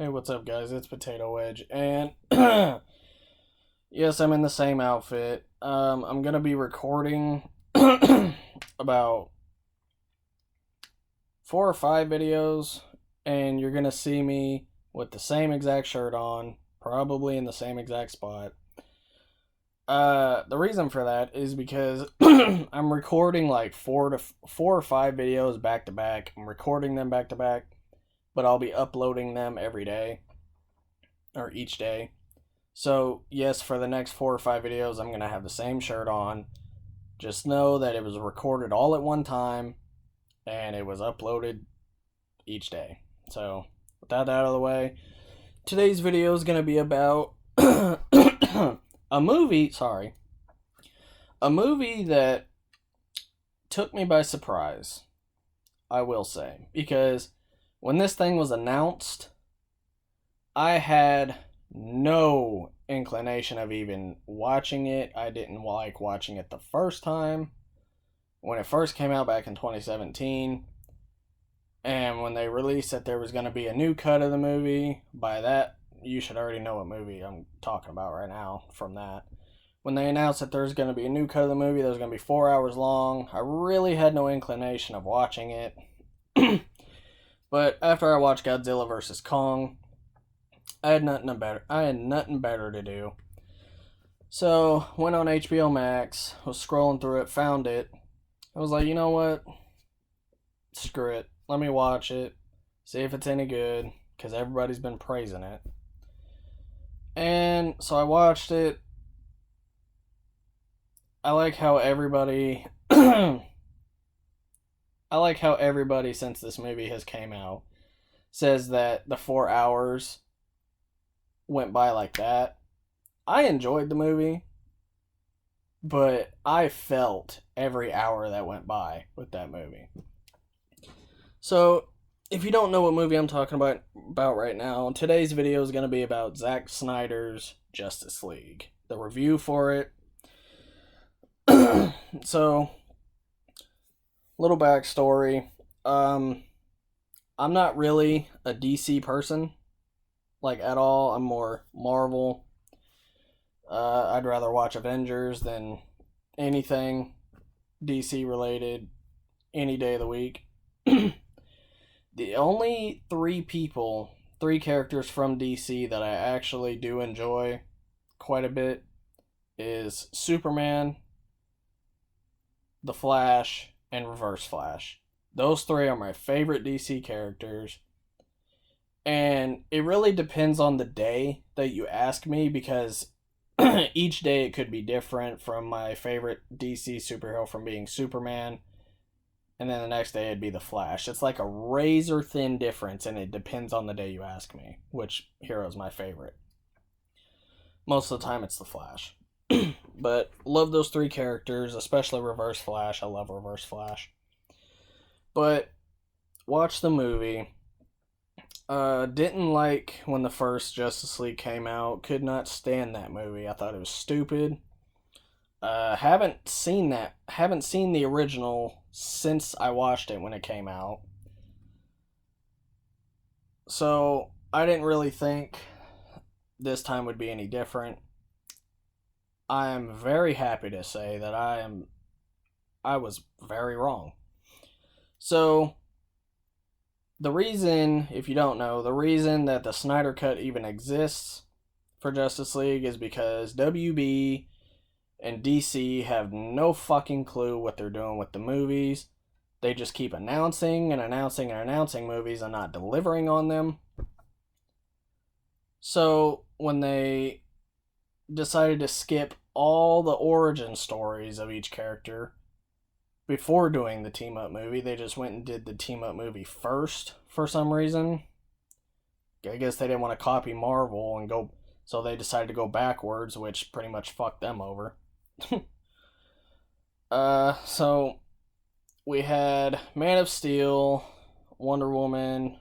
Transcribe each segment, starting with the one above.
Hey, what's up, guys? It's Potato Wedge, and yes, I'm in the same outfit. I'm gonna be recording about 4 or 5 videos, and you're gonna see me with the same exact shirt on, probably in the same exact spot. The reason for that is because I'm recording like 4 or 5 videos back to back. I'm recording them back to back, but I'll be uploading them every day or each day. So, yes, for the next 4 or 5 videos, I'm going to have the same shirt on. Just know that it was recorded all at one time and it was uploaded each day. So, with that out of the way, today's video is going to be about a movie, a movie that took me by surprise, I will say. Because when this thing was announced, I had no inclination of even watching it. I didn't like watching it the first time when it first came out back in 2017. And when they released that there was going to be a new cut of the movie, by that, you should already know what movie I'm talking about right now from that. When they announced that there's going to be a new cut of the movie that was going to be 4 hours long, I really had no inclination of watching it. But after I watched Godzilla vs. Kong, I had nothing better to do. So, went on HBO Max, was scrolling through it, found it. I was like, you know what? Screw it. Let me watch it. See if it's any good, because everybody's been praising it. And so I watched it. I like how everybody since this movie has came out says that the 4 hours went by like that. I enjoyed the movie, but I felt every hour that went by with that movie. So, if you don't know what movie I'm talking about right now, today's video is going to be about Zack Snyder's Justice League, the review for it. So, little backstory. I'm not really a DC person, like at all. I'm more Marvel. I'd rather watch Avengers than anything DC related any day of the week. The only three characters from DC that I actually do enjoy quite a bit is Superman, The Flash, and Reverse Flash. Those three are my favorite DC characters. And it really depends on the day that you ask me, because each day it could be different, from my favorite DC superhero from being Superman, and then the next day it'd be the Flash. It's like a razor thin difference, and it depends on the day you ask me which hero is my favorite. Most of the time it's the Flash. But love those three characters, especially Reverse Flash. I love Reverse Flash. But watch the movie. Didn't like when the first Justice League came out. Could not stand that movie. I thought it was stupid. Haven't seen the original since I watched it when it came out. So I didn't really think this time would be any different. I am very happy to say that I was very wrong. So, the reason, if you don't know, the reason that the Snyder Cut even exists for Justice League is because WB and DC have no fucking clue what they're doing with the movies. They just keep announcing and announcing and announcing movies and not delivering on them. So, when they decided to skip all the origin stories of each character before doing the team up movie, they just went and did the team up movie first for some reason. I guess they didn't want to copy Marvel and go, so they decided to go backwards, which pretty much fucked them over. So we had Man of Steel, Wonder Woman,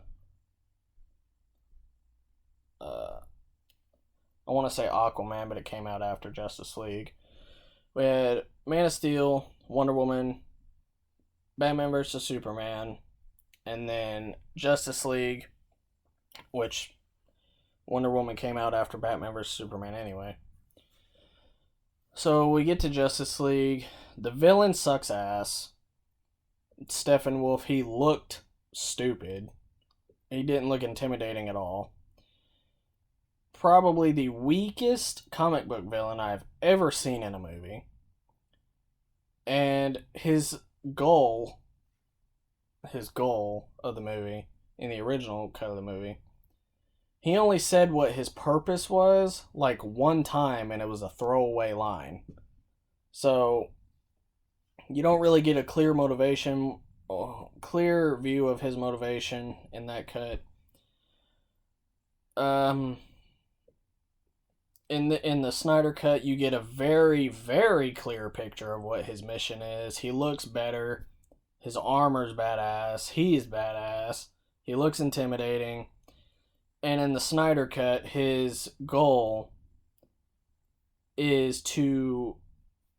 I want to say Aquaman, but it came out after Justice League. We had Man of Steel, Wonder Woman, Batman vs. Superman, and then Justice League, which Wonder Woman came out after Batman vs Superman anyway. So we get to Justice League. The villain sucks ass. Steppenwolf, he looked stupid. He didn't look intimidating at all. Probably the weakest comic book villain I've ever seen in a movie. And his goal of the movie, in the original cut of the movie, he only said what his purpose was like one time, and it was a throwaway line. So you don't really get a clear view of his motivation in that cut. In the Snyder cut, you get a very, very clear picture of what his mission is. He looks better. His armor's badass. He's badass. He looks intimidating. And in the Snyder cut, his goal is to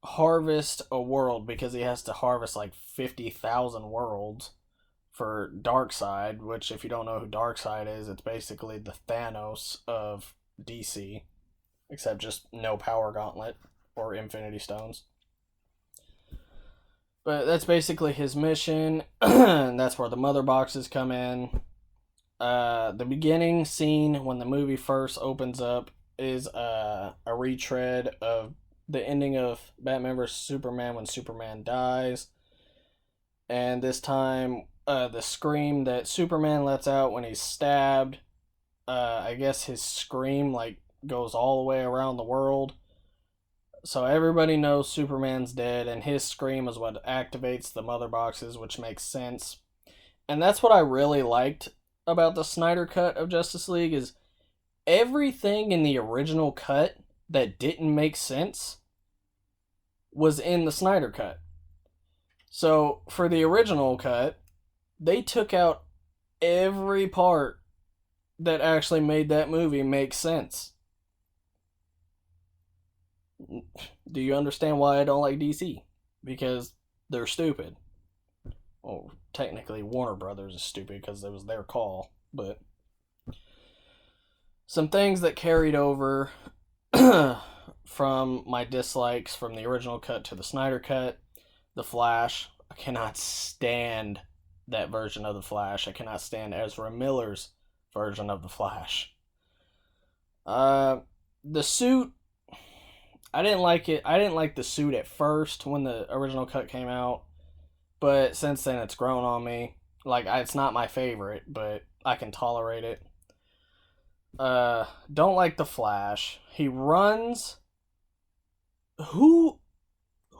harvest a world, because he has to harvest like 50,000 worlds for Darkseid, which, if you don't know who Darkseid is, it's basically the Thanos of DC, except just no power gauntlet or Infinity Stones. But that's basically his mission, and that's where the mother boxes come in. The beginning scene when the movie first opens up is a retread of the ending of Batman vs Superman when Superman dies. And this time, the scream that Superman lets out when he's stabbed, I guess his scream like goes all the way around the world. So everybody knows Superman's dead, and his scream is what activates the mother boxes, which makes sense. And that's what I really liked about the Snyder cut of Justice League, is everything in the original cut that didn't make sense was in the Snyder cut. So for the original cut, they took out every part that actually made that movie make sense. Do you understand why I don't like DC? Because they're stupid. Well, technically Warner Brothers is stupid because it was their call, but some things that carried over from my dislikes from the original cut to the Snyder cut. The Flash. I cannot stand that version of the Flash. I cannot stand Ezra Miller's version of the Flash. The suit, I didn't like it. I didn't like the suit at first when the original cut came out, but since then it's grown on me. Like, it's not my favorite, but I can tolerate it. Don't like the Flash. He runs. Who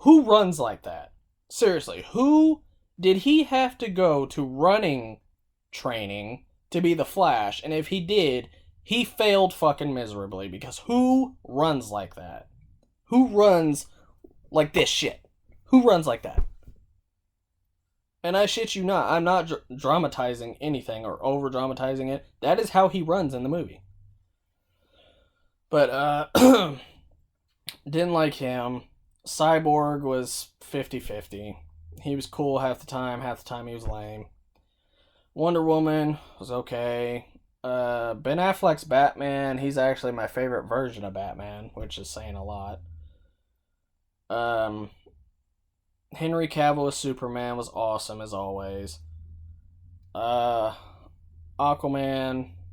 runs like that? Seriously, who did he have to go to running training to be the Flash? And if he did, he failed fucking miserably, because who runs like that? Who runs like this shit? Who runs like that? And I shit you not, I'm not dramatizing anything or over dramatizing it. That is how he runs in the movie. But didn't like him. Cyborg was 50-50. He was cool half the time he was lame. Wonder Woman was okay. Ben Affleck's Batman, he's actually my favorite version of Batman, which is saying a lot. Henry Cavill as Superman was awesome as always. Aquaman,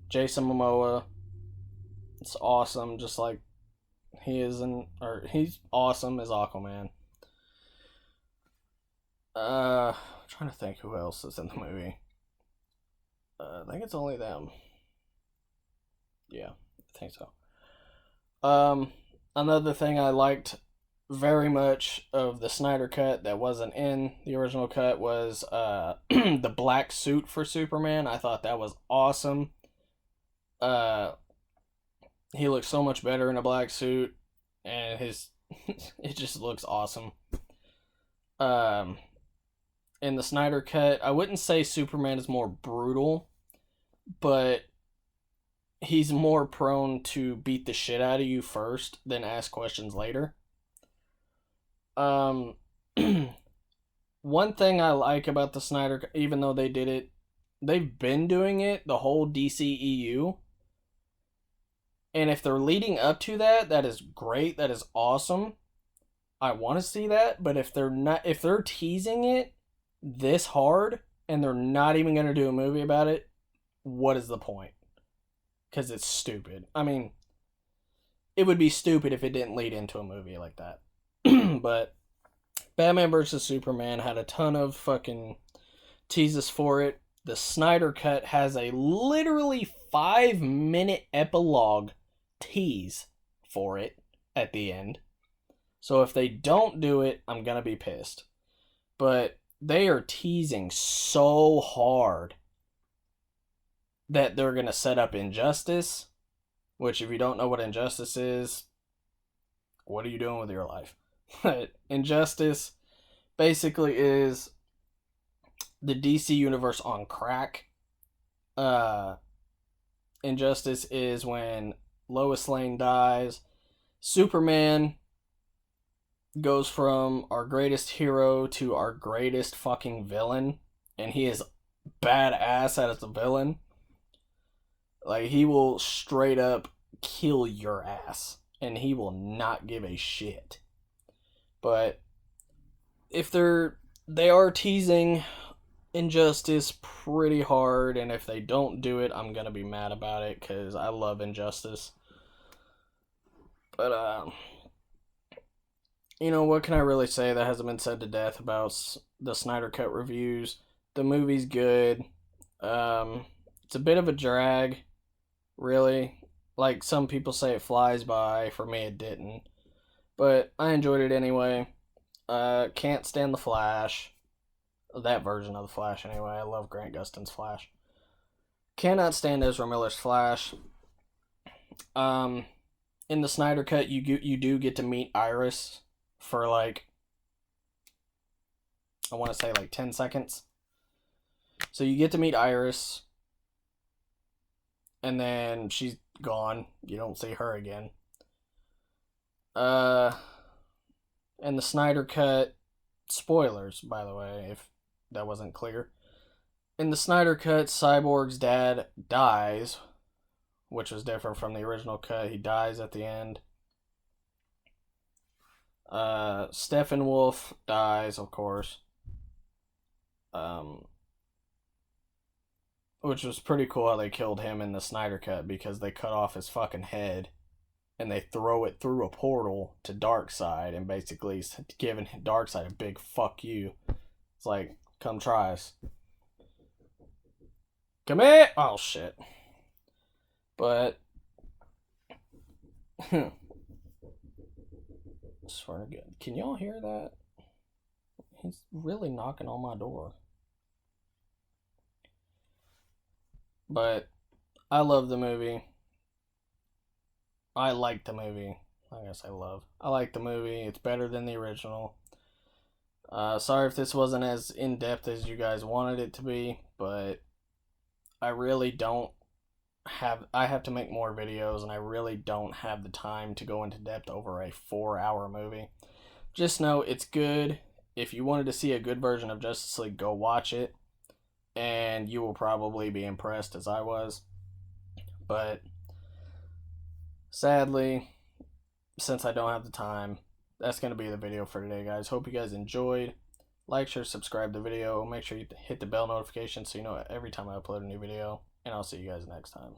Jason Momoa, it's awesome, just like he's awesome as Aquaman. I'm trying to think who else is in the movie. I think it's only them. Yeah, I think so. Another thing I liked very much of the Snyder cut that wasn't in the original cut was the black suit for Superman. I thought that was awesome. He looks so much better in a black suit, and it just looks awesome. In the Snyder cut, I wouldn't say Superman is more brutal, but he's more prone to beat the shit out of you first, then ask questions later. One thing I like about the Snyder, even though they've been doing it, the whole DCEU, And if they're leading up to that, that is great. That is awesome. I want to see that. But if they're not, if they're teasing it this hard and they're not even going to do a movie about it, what is the point? Because it's stupid. I mean, it would be stupid if it didn't lead into a movie like that. But Batman vs. Superman had a ton of fucking teases for it. The Snyder Cut has a literally 5-minute epilogue tease for it at the end. So if they don't do it, I'm going to be pissed. But they are teasing so hard that they're going to set up Injustice, which if you don't know what Injustice is, what are you doing with your life? Injustice basically is the DC universe on crack. Injustice is when Lois Lane dies. Superman goes from our greatest hero to our greatest fucking villain, and he is badass as a villain. Like, he will straight up kill your ass, and he will not give a shit. But if they are teasing Injustice pretty hard, and if they don't do it, I'm gonna be mad about it because I love Injustice. But you know, what can I really say that hasn't been said to death about the Snyder Cut reviews? The movie's good. It's a bit of a drag, really. Like some people say, it flies by. For me, it didn't. But I enjoyed it anyway. Can't stand the Flash. That version of the Flash, anyway. I love Grant Gustin's Flash. Cannot stand Ezra Miller's Flash. In the Snyder Cut, you do get to meet Iris for like, I want to say like 10 seconds. So you get to meet Iris, and then she's gone. You don't see her again. And the Snyder Cut, spoilers, by the way, if that wasn't clear. In the Snyder Cut, Cyborg's dad dies, which was different from the original cut. He dies at the end. Steppenwolf dies, of course. Which was pretty cool how they killed him in the Snyder Cut, because they cut off his fucking head and they throw it through a portal to Darkseid, and basically giving Darkseid a big fuck you. It's like, come try us. Come here! Oh shit. But swear to God, can y'all hear that? He's really knocking on my door. But I love the movie. I like the movie. I guess I love. I like the movie. It's better than the original. Sorry if this wasn't as in-depth as you guys wanted it to be, but I really don't I have to make more videos, and I really don't have the time to go into depth over a 4-hour movie. Just know it's good. If you wanted to see a good version of Justice League, go watch it, and you will probably be impressed as I was. But sadly, since I don't have the time, that's going to be the video for today, guys. Hope you guys enjoyed. Like, share, subscribe to the video. Make sure you hit the bell notification so you know every time I upload a new video. And I'll see you guys next time.